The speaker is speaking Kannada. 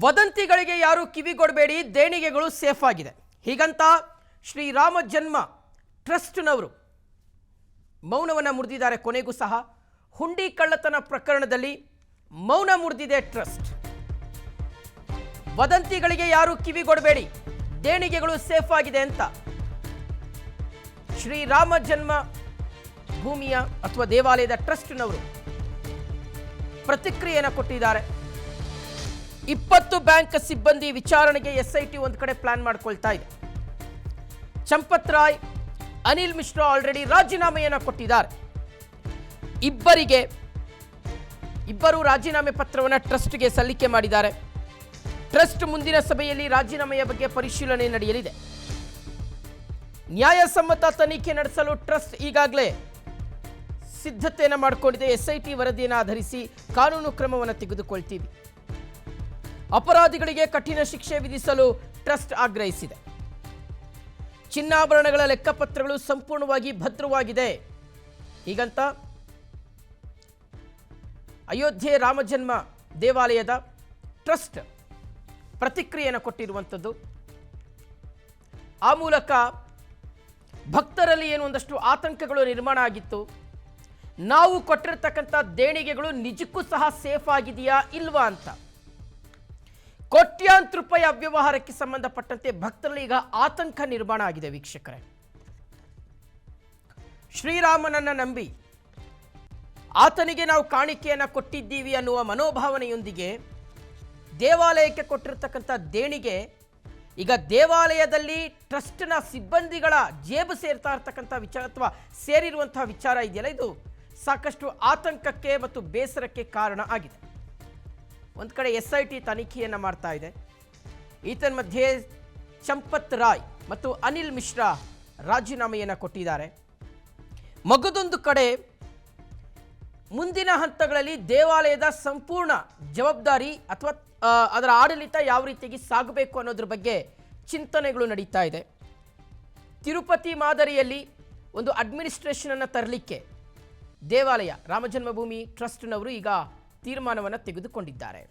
ವದಂತಿಗಳಿಗೆ ಯಾರು ಕಿವಿಗೊಡಬೇಡಿ, ದೇಣಿಗೆಗಳು ಸೇಫ್ ಆಗಿದೆ. ಹೀಗಂತ ಶ್ರೀರಾಮ ಜನ್ಮ ಟ್ರಸ್ಟ್ನವರು ಮೌನವನ್ನು ಮುರಿದಿದ್ದಾರೆ. ಕೊನೆಗೂ ಸಹ ಹುಂಡಿ ಕಳ್ಳತನ ಪ್ರಕರಣದಲ್ಲಿ ಮೌನ ಮುರಿದಿದೆ ಟ್ರಸ್ಟ್. ವದಂತಿಗಳಿಗೆ ಯಾರು ಕಿವಿಗೊಡಬೇಡಿ, ದೇಣಿಗೆಗಳು ಸೇಫ್ ಆಗಿದೆ ಅಂತ ಶ್ರೀರಾಮ ಜನ್ಮ ಭೂಮಿಯ ಅಥವಾ ದೇವಾಲಯದ ಟ್ರಸ್ಟ್ನವರು ಪ್ರತಿಕ್ರಿಯೆಯನ್ನು ಕೊಟ್ಟಿದ್ದಾರೆ. 20 ಬ್ಯಾಂಕ್ ಸಿಬ್ಬಂದಿ ವಿಚಾರಣೆಗೆ ಎಸ್ಐಟಿ ಒಂದು ಕಡೆ ಪ್ಲಾನ್ ಮಾಡ್ಕೊಳ್ತಾ ಇದೆ. ಚಂಪತ್ ರಾಯ್, ಅನಿಲ್ ಮಿಶ್ರಾ ಆಲ್ರೆಡಿ ರಾಜೀನಾಮೆಯನ್ನು ಕೊಟ್ಟಿದ್ದಾರೆ. ಇಬ್ಬರು ರಾಜೀನಾಮೆ ಪತ್ರವನ್ನು ಟ್ರಸ್ಟ್ಗೆ ಸಲ್ಲಿಕೆ ಮಾಡಿದ್ದಾರೆ. ಟ್ರಸ್ಟ್ ಮುಂದಿನ ಸಭೆಯಲ್ಲಿ ರಾಜೀನಾಮೆಯ ಬಗ್ಗೆ ಪರಿಶೀಲನೆ ನಡೆಯಲಿದೆ. ನ್ಯಾಯಸಮ್ಮತ ತನಿಖೆ ನಡೆಸಲು ಟ್ರಸ್ಟ್ ಈಗಾಗಲೇ ಸಿದ್ಧತೆಯನ್ನು ಮಾಡಿಕೊಂಡಿದೆ. ಎಸ್ಐಟಿ ವರದಿಯನ್ನು ಆಧರಿಸಿ ಕಾನೂನು ಕ್ರಮವನ್ನು ತೆಗೆದುಕೊಳ್ತೀವಿ. ಅಪರಾಧಿಗಳಿಗೆ ಕಠಿಣ ಶಿಕ್ಷೆ ವಿಧಿಸಲು ಟ್ರಸ್ಟ್ ಆಗ್ರಹಿಸಿದೆ. ಚಿನ್ನಾಭರಣಗಳ ಲೆಕ್ಕಪತ್ರಗಳು ಸಂಪೂರ್ಣವಾಗಿ ಭದ್ರವಾಗಿದೆ. ಹೀಗಂತ ಅಯೋಧ್ಯೆ ರಾಮಜನ್ಮ ದೇವಾಲಯದ ಟ್ರಸ್ಟ್ ಪ್ರತಿಕ್ರಿಯೆಯನ್ನು ಕೊಟ್ಟಿರುವಂಥದ್ದು. ಆ ಮೂಲಕ ಭಕ್ತರಲ್ಲಿ ಏನು ಒಂದಷ್ಟು ಆತಂಕಗಳು ನಿರ್ಮಾಣ ಆಗಿತ್ತು. ನಾವು ಕೊಟ್ಟಿರ್ತಕ್ಕಂಥ ದೇಣಿಗೆಗಳು ನಿಜಕ್ಕೂ ಸಹ ಸೇಫ್ ಆಗಿದೆಯಾ ಇಲ್ವಾ ಅಂತ ಕೋಟ್ಯಾಂತರ ರೂಪಾಯಿ ಅವ್ಯವಹಾರಕ್ಕೆ ಸಂಬಂಧಪಟ್ಟಂತೆ ಭಕ್ತರಲ್ಲಿ ಈಗ ಆತಂಕ ನಿರ್ಮಾಣ ಆಗಿದೆ. ವೀಕ್ಷಕರೇ, ಶ್ರೀರಾಮನನ್ನ ನಂಬಿ ಆತನಿಗೆ ನಾವು ಕಾಣಿಕೆಯನ್ನು ಕೊಟ್ಟಿದ್ದೀವಿ ಅನ್ನುವ ಮನೋಭಾವನೆಯೊಂದಿಗೆ ದೇವಾಲಯಕ್ಕೆ ಕೊಟ್ಟಿರ್ತಕ್ಕಂಥ ದೇಣಿಗೆ ಈಗ ದೇವಾಲಯದಲ್ಲಿ ಟ್ರಸ್ಟ್ನ ಸಿಬ್ಬಂದಿಗಳ ಜೇಬು ಸೇರ್ತಾ ಇರ್ತಕ್ಕಂಥ ವಿಚಾರ ಅಥವಾ ಸೇರಿರುವಂತಹ ವಿಚಾರ ಇದೆಯಲ್ಲ, ಇದು ಸಾಕಷ್ಟು ಆತಂಕಕ್ಕೆ ಮತ್ತು ಬೇಸರಕ್ಕೆ ಕಾರಣ ಆಗಿದೆ. ಒಂದು ಕಡೆ ಎಸ್ಐಟಿ ತನಿಖೆಯನ್ನು ಮಾಡ್ತಾ ಇದೆ. ಮಧ್ಯೆ ಚಂಪತ್ ರಾಯ್ ಮತ್ತು ಅನಿಲ್ ಮಿಶ್ರಾ ರಾಜೀನಾಮೆಯನ್ನು ಕೊಟ್ಟಿದ್ದಾರೆ. ಮಗದೊಂದು ಕಡೆ ಮುಂದಿನ ಹಂತಗಳಲ್ಲಿ ದೇವಾಲಯದ ಸಂಪೂರ್ಣ ಜವಾಬ್ದಾರಿ ಅಥವಾ ಅದರ ಆಡಳಿತ ಯಾವ ರೀತಿಯಾಗಿ ಸಾಗಬೇಕು ಅನ್ನೋದ್ರ ಬಗ್ಗೆ ಚಿಂತನೆಗಳು ನಡೀತಾ ಇದೆ. ತಿರುಪತಿ ಮಾದರಿಯಲ್ಲಿ ಒಂದು ಅಡ್ಮಿನಿಸ್ಟ್ರೇಷನ್ ಅನ್ನು ತರಲಿಕ್ಕೆ ದೇವಾಲಯ ರಾಮಜನ್ಮಭೂಮಿ ಟ್ರಸ್ಟ್ನವರು ಈಗ ತೀರ್ಮಾನವನ್ನು ತೆಗೆದುಕೊಂಡಿದ್ದಾರೆ.